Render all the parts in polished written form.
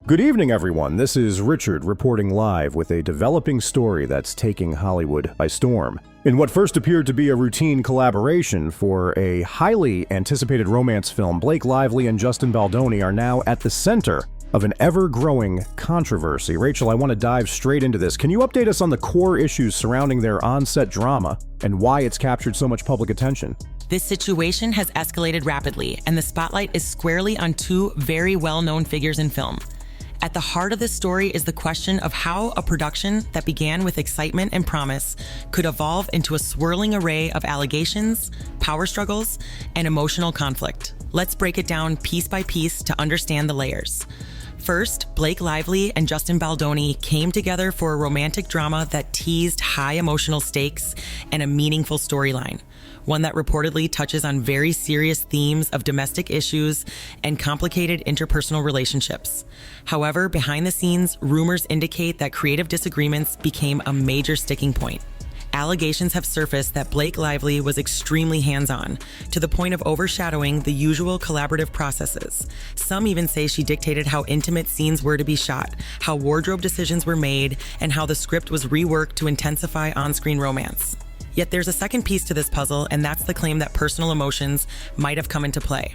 Good evening, everyone. This is Richard reporting live with a developing story that's taking Hollywood by storm. In what first appeared to be a routine collaboration for a highly anticipated romance film, Blake Lively and Justin Baldoni are now at the center of an ever-growing controversy. Rachel, I want to dive straight into this. Can you update us on the core issues surrounding their on-set drama and why it's captured so much public attention? This situation has escalated rapidly, and the spotlight is squarely on two very well-known figures in film. At the heart of this story is the question of how a production that began with excitement and promise could evolve into a swirling array of allegations, power struggles, and emotional conflict. Let's break it down piece by piece to understand the layers. First, Blake Lively and Justin Baldoni came together for a romantic drama that teased high emotional stakes and a meaningful storyline, one that reportedly touches on very serious themes of domestic issues and complicated interpersonal relationships. However, behind the scenes, rumors indicate that creative disagreements became a major sticking point. Allegations have surfaced that Blake Lively was extremely hands-on, to the point of overshadowing the usual collaborative processes. Some even say she dictated how intimate scenes were to be shot, how wardrobe decisions were made, and how the script was reworked to intensify on-screen romance. Yet there's a second piece to this puzzle, and that's the claim that personal emotions might have come into play.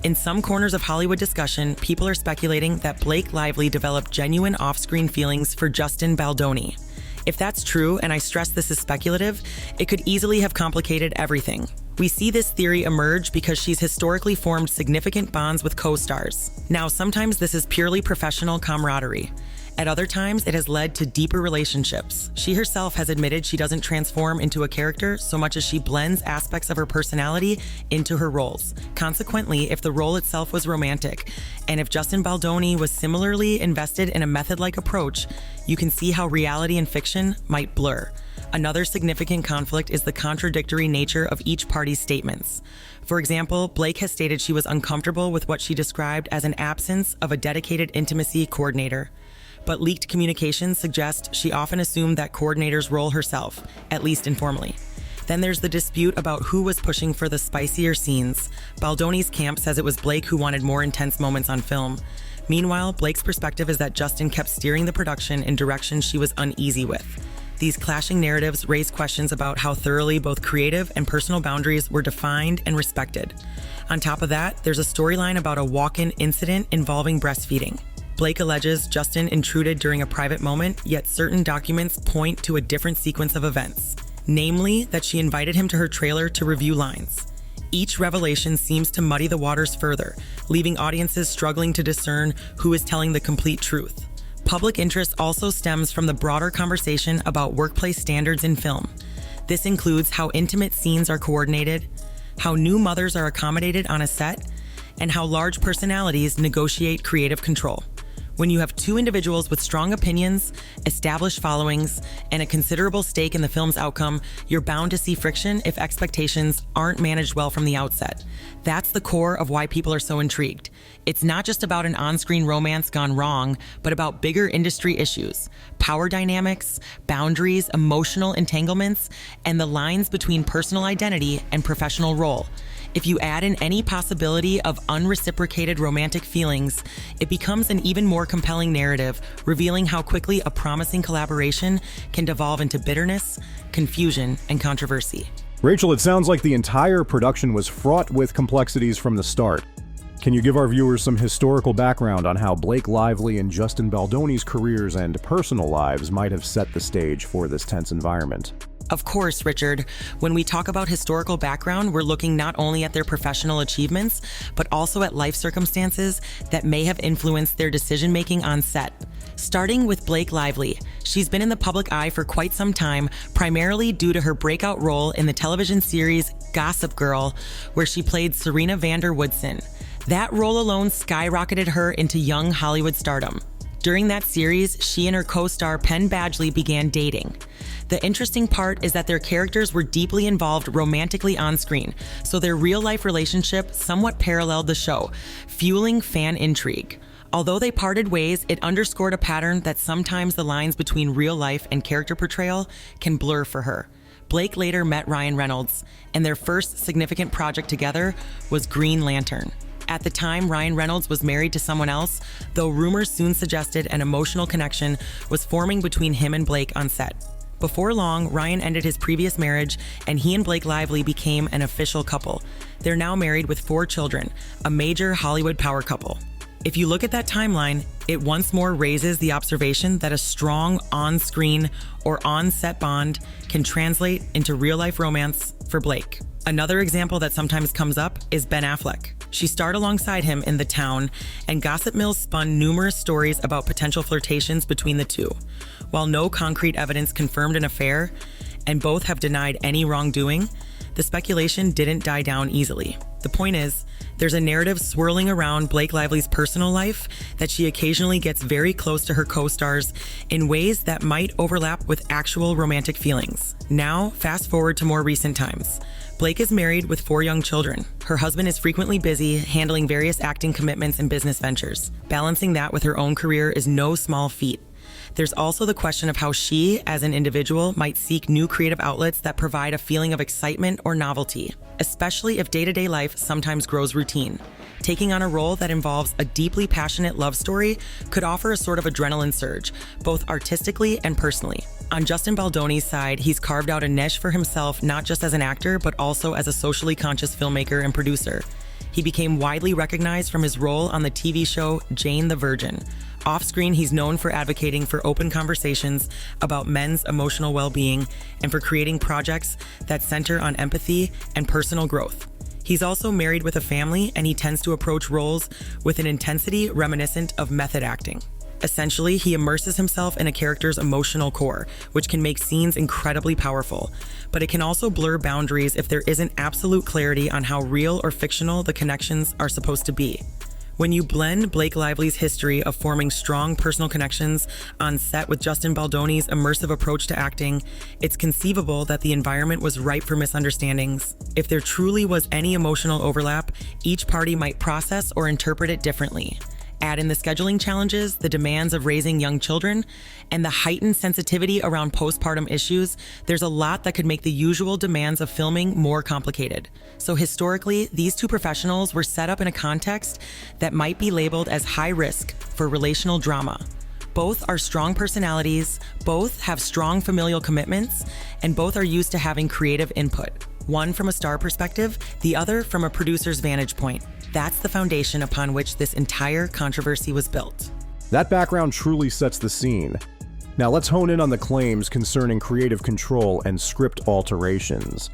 In some corners of Hollywood discussion, people are speculating that Blake Lively developed genuine off-screen feelings for Justin Baldoni. If that's true, and I stress this is speculative, it could easily have complicated everything. We see this theory emerge because she's historically formed significant bonds with co-stars. Now, sometimes this is purely professional camaraderie. At other times, it has led to deeper relationships. She herself has admitted she doesn't transform into a character so much as she blends aspects of her personality into her roles. Consequently, if the role itself was romantic, and if Justin Baldoni was similarly invested in a method-like approach, you can see how reality and fiction might blur. Another significant conflict is the contradictory nature of each party's statements. For example, Blake has stated she was uncomfortable with what she described as an absence of a dedicated intimacy coordinator. But leaked communications suggest she often assumed that coordinator's role herself, at least informally. Then there's the dispute about who was pushing for the spicier scenes. Baldoni's camp says it was Blake who wanted more intense moments on film. Meanwhile, Blake's perspective is that Justin kept steering the production in directions she was uneasy with. These clashing narratives raise questions about how thoroughly both creative and personal boundaries were defined and respected. On top of that, there's a storyline about a walk-in incident involving breastfeeding. Blake alleges Justin intruded during a private moment, yet certain documents point to a different sequence of events. Namely, that she invited him to her trailer to review lines. Each revelation seems to muddy the waters further, leaving audiences struggling to discern who is telling the complete truth. Public interest also stems from the broader conversation about workplace standards in film. This includes how intimate scenes are coordinated, how new mothers are accommodated on a set, and how large personalities negotiate creative control. When you have two individuals with strong opinions, established followings, and a considerable stake in the film's outcome, you're bound to see friction if expectations aren't managed well from the outset. That's the core of why people are so intrigued. It's not just about an on-screen romance gone wrong, but about bigger industry issues, power dynamics, boundaries, emotional entanglements, and the lines between personal identity and professional role. If you add in any possibility of unreciprocated romantic feelings, it becomes an even more compelling narrative, revealing how quickly a promising collaboration can devolve into bitterness, confusion, and controversy. Rachel, it sounds like the entire production was fraught with complexities from the start. Can you give our viewers some historical background on how Blake Lively and Justin Baldoni's careers and personal lives might have set the stage for this tense environment? Of course, Richard. When we talk about historical background, we're looking not only at their professional achievements, but also at life circumstances that may have influenced their decision-making on set. Starting with Blake Lively, she's been in the public eye for quite some time, primarily due to her breakout role in the television series Gossip Girl, where she played Serena van der Woodsen. That role alone skyrocketed her into young Hollywood stardom. During that series, she and her co-star Penn Badgley began dating. The interesting part is that their characters were deeply involved romantically on screen, so their real-life relationship somewhat paralleled the show, fueling fan intrigue. Although they parted ways, it underscored a pattern that sometimes the lines between real life and character portrayal can blur for her. Blake later met Ryan Reynolds, and their first significant project together was Green Lantern. At the time, Ryan Reynolds was married to someone else, though rumors soon suggested an emotional connection was forming between him and Blake on set. Before long, Ryan ended his previous marriage, and he and Blake Lively became an official couple. They're now married with 4 children, a major Hollywood power couple. If you look at that timeline, it once more raises the observation that a strong on-screen or on-set bond can translate into real-life romance for Blake. Another example that sometimes comes up is Ben Affleck. She starred alongside him in The Town, and gossip mills spun numerous stories about potential flirtations between the two. While no concrete evidence confirmed an affair, and both have denied any wrongdoing, the speculation didn't die down easily. The point is, there's a narrative swirling around Blake Lively's personal life that she occasionally gets very close to her co-stars in ways that might overlap with actual romantic feelings. Now, fast forward to more recent times. Blake is married with 4 young children. Her husband is frequently busy handling various acting commitments and business ventures. Balancing that with her own career is no small feat. There's also the question of how she, as an individual, might seek new creative outlets that provide a feeling of excitement or novelty, especially if day-to-day life sometimes grows routine. Taking on a role that involves a deeply passionate love story could offer a sort of adrenaline surge, both artistically and personally. On Justin Baldoni's side, he's carved out a niche for himself not just as an actor, but also as a socially conscious filmmaker and producer. He became widely recognized from his role on the TV show Jane the Virgin. Off-screen, he's known for advocating for open conversations about men's emotional well-being and for creating projects that center on empathy and personal growth. He's also married with a family, and he tends to approach roles with an intensity reminiscent of method acting. Essentially, he immerses himself in a character's emotional core, which can make scenes incredibly powerful. But it can also blur boundaries if there isn't absolute clarity on how real or fictional the connections are supposed to be. When you blend Blake Lively's history of forming strong personal connections on set with Justin Baldoni's immersive approach to acting, it's conceivable that the environment was ripe for misunderstandings. If there truly was any emotional overlap, each party might process or interpret it differently. Add in the scheduling challenges, the demands of raising young children, and the heightened sensitivity around postpartum issues, there's a lot that could make the usual demands of filming more complicated. So historically, these two professionals were set up in a context that might be labeled as high risk for relational drama. Both are strong personalities, both have strong familial commitments, and both are used to having creative input. One from a star perspective, the other from a producer's vantage point. That's the foundation upon which this entire controversy was built. That background truly sets the scene. Now let's hone in on the claims concerning creative control and script alterations.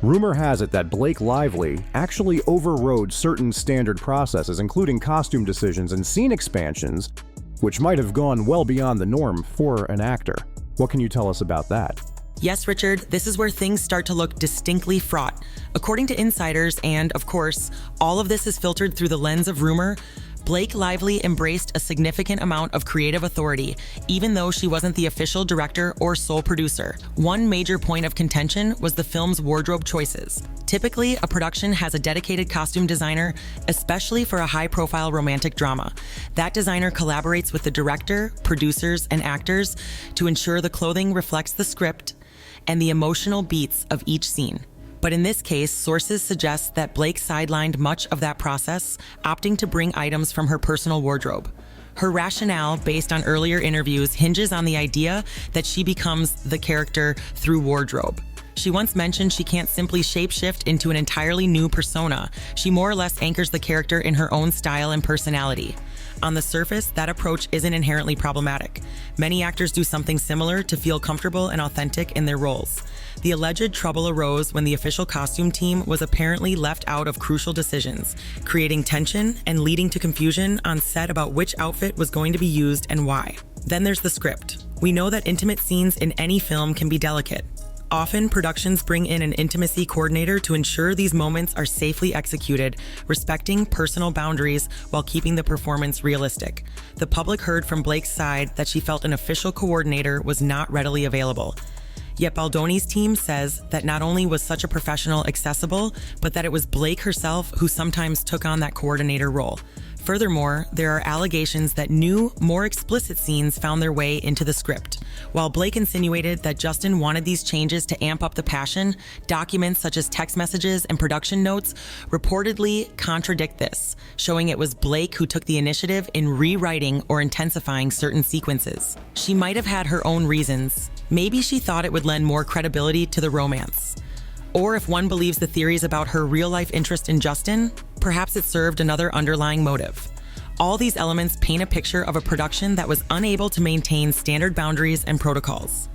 Rumor has it that Blake Lively actually overrode certain standard processes, including costume decisions and scene expansions, which might have gone well beyond the norm for an actor. What can you tell us about that? Yes, Richard, this is where things start to look distinctly fraught. According to insiders, and of course, all of this is filtered through the lens of rumor, Blake Lively embraced a significant amount of creative authority, even though she wasn't the official director or sole producer. One major point of contention was the film's wardrobe choices. Typically, a production has a dedicated costume designer, especially for a high-profile romantic drama. That designer collaborates with the director, producers, and actors to ensure the clothing reflects the script and the emotional beats of each scene. But in this case, sources suggest that Blake sidelined much of that process, opting to bring items from her personal wardrobe. Her rationale, based on earlier interviews, hinges on the idea that she becomes the character through wardrobe. She once mentioned she can't simply shapeshift into an entirely new persona. She more or less anchors the character in her own style and personality. On the surface, that approach isn't inherently problematic. Many actors do something similar to feel comfortable and authentic in their roles. The alleged trouble arose when the official costume team was apparently left out of crucial decisions, creating tension and leading to confusion on set about which outfit was going to be used and why. Then there's the script. We know that intimate scenes in any film can be delicate. Often, productions bring in an intimacy coordinator to ensure these moments are safely executed, respecting personal boundaries while keeping the performance realistic. The public heard from Blake's side that she felt an official coordinator was not readily available. Yet Baldoni's team says that not only was such a professional accessible, but that it was Blake herself who sometimes took on that coordinator role. Furthermore, there are allegations that new, more explicit scenes found their way into the script. While Blake insinuated that Justin wanted these changes to amp up the passion, documents such as text messages and production notes reportedly contradict this, showing it was Blake who took the initiative in rewriting or intensifying certain sequences. She might have had her own reasons. Maybe she thought it would lend more credibility to the romance. Or if one believes the theories about her real-life interest in Justin, perhaps it served another underlying motive. All these elements paint a picture of a production that was unable to maintain standard boundaries and protocols.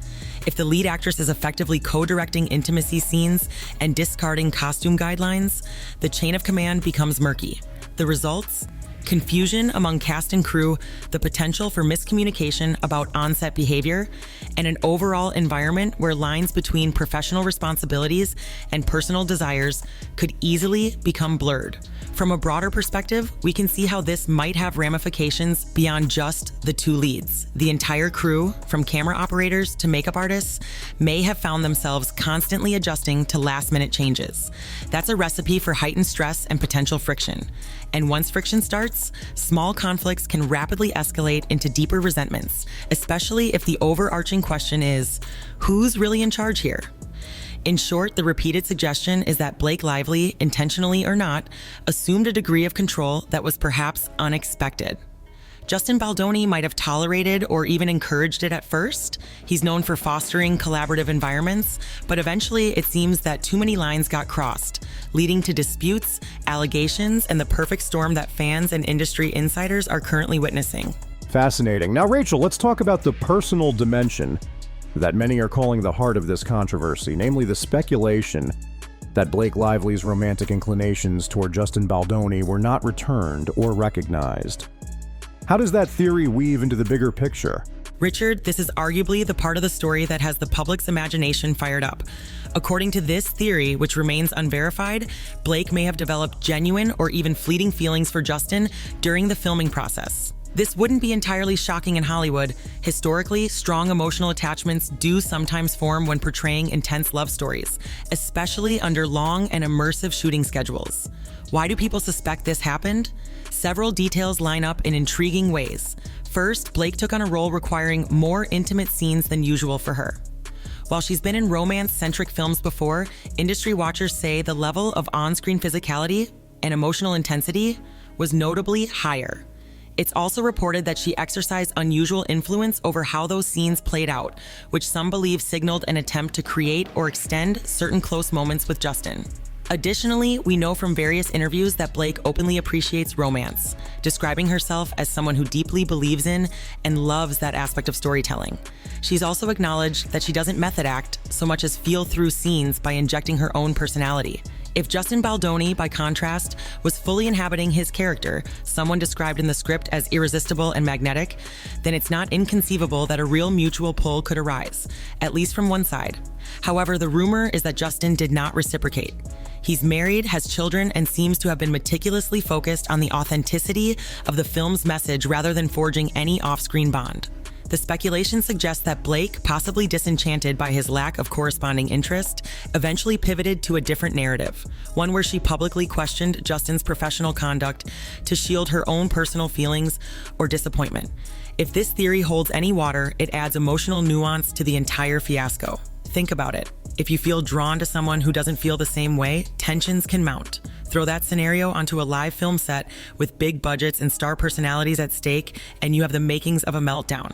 If the lead actress is effectively co-directing intimacy scenes and discarding costume guidelines, the chain of command becomes murky. The results? Confusion among cast and crew, the potential for miscommunication about on-set behavior, and an overall environment where lines between professional responsibilities and personal desires could easily become blurred. From a broader perspective, we can see how this might have ramifications beyond just the two leads. The entire crew, from camera operators to makeup artists, may have found themselves constantly adjusting to last-minute changes. That's a recipe for heightened stress and potential friction. And once friction starts, small conflicts can rapidly escalate into deeper resentments, especially if the overarching question is, who's really in charge here? In short, the repeated suggestion is that Blake Lively, intentionally or not, assumed a degree of control that was perhaps unexpected. Justin Baldoni might have tolerated or even encouraged it at first. He's known for fostering collaborative environments, but eventually it seems that too many lines got crossed, leading to disputes, allegations, and the perfect storm that fans and industry insiders are currently witnessing. Fascinating. Now, Rachel, let's talk about the personal dimension that many are calling the heart of this controversy, namely the speculation that Blake Lively's romantic inclinations toward Justin Baldoni were not returned or recognized. How does that theory weave into the bigger picture? Richard, this is arguably the part of the story that has the public's imagination fired up. According to this theory, which remains unverified, Blake may have developed genuine or even fleeting feelings for Justin during the filming process. This wouldn't be entirely shocking in Hollywood. Historically, strong emotional attachments do sometimes form when portraying intense love stories, especially under long and immersive shooting schedules. Why do people suspect this happened? Several details line up in intriguing ways. First, Blake took on a role requiring more intimate scenes than usual for her. While she's been in romance-centric films before, industry watchers say the level of on-screen physicality and emotional intensity was notably higher. It's also reported that she exercised unusual influence over how those scenes played out, which some believe signaled an attempt to create or extend certain close moments with Justin. Additionally, we know from various interviews that Blake openly appreciates romance, describing herself as someone who deeply believes in and loves that aspect of storytelling. She's also acknowledged that she doesn't method act so much as feel through scenes by injecting her own personality. If Justin Baldoni, by contrast, was fully inhabiting his character, someone described in the script as irresistible and magnetic, then it's not inconceivable that a real mutual pull could arise, at least from one side. However, the rumor is that Justin did not reciprocate. He's married, has children, and seems to have been meticulously focused on the authenticity of the film's message rather than forging any off-screen bond. The speculation suggests that Blake, possibly disenchanted by his lack of corresponding interest, eventually pivoted to a different narrative, one where she publicly questioned Justin's professional conduct to shield her own personal feelings or disappointment. If this theory holds any water, it adds emotional nuance to the entire fiasco. Think about it. If you feel drawn to someone who doesn't feel the same way, tensions can mount. Throw that scenario onto a live film set with big budgets and star personalities at stake, and you have the makings of a meltdown.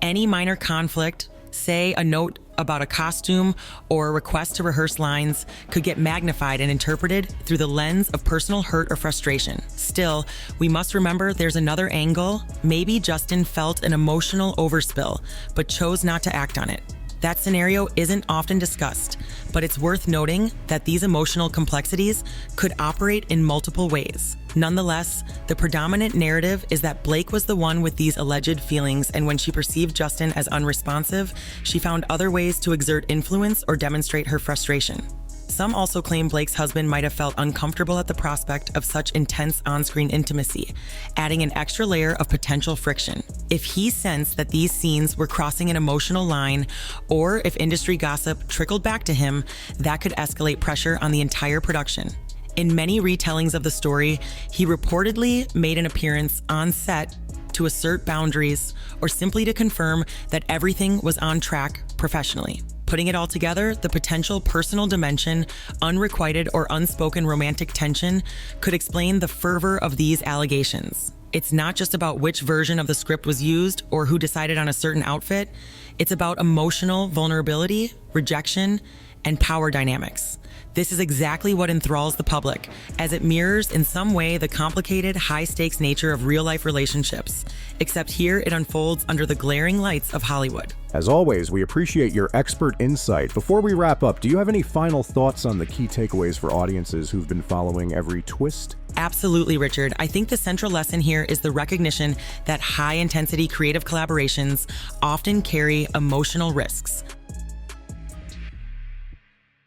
Any minor conflict, say a note about a costume or a request to rehearse lines, could get magnified and interpreted through the lens of personal hurt or frustration. Still, we must remember there's another angle. Maybe Justin felt an emotional overspill, but chose not to act on it. That scenario isn't often discussed, but it's worth noting that these emotional complexities could operate in multiple ways. Nonetheless, the predominant narrative is that Blake was the one with these alleged feelings, and when she perceived Justin as unresponsive, she found other ways to exert influence or demonstrate her frustration. Some also claim Blake's husband might have felt uncomfortable at the prospect of such intense on-screen intimacy, adding an extra layer of potential friction. If he sensed that these scenes were crossing an emotional line, or if industry gossip trickled back to him, that could escalate pressure on the entire production. In many retellings of the story, he reportedly made an appearance on set to assert boundaries or simply to confirm that everything was on track professionally. Putting it all together, the potential personal dimension, unrequited or unspoken romantic tension could explain the fervor of these allegations. It's not just about which version of the script was used or who decided on a certain outfit. It's about emotional vulnerability, rejection, and power dynamics. This is exactly what enthralls the public, as it mirrors in some way the complicated, high-stakes nature of real-life relationships, except here it unfolds under the glaring lights of Hollywood. As always, we appreciate your expert insight. Before we wrap up, do you have any final thoughts on the key takeaways for audiences who've been following every twist? Absolutely, Richard. I think the central lesson here is the recognition that high-intensity creative collaborations often carry emotional risks.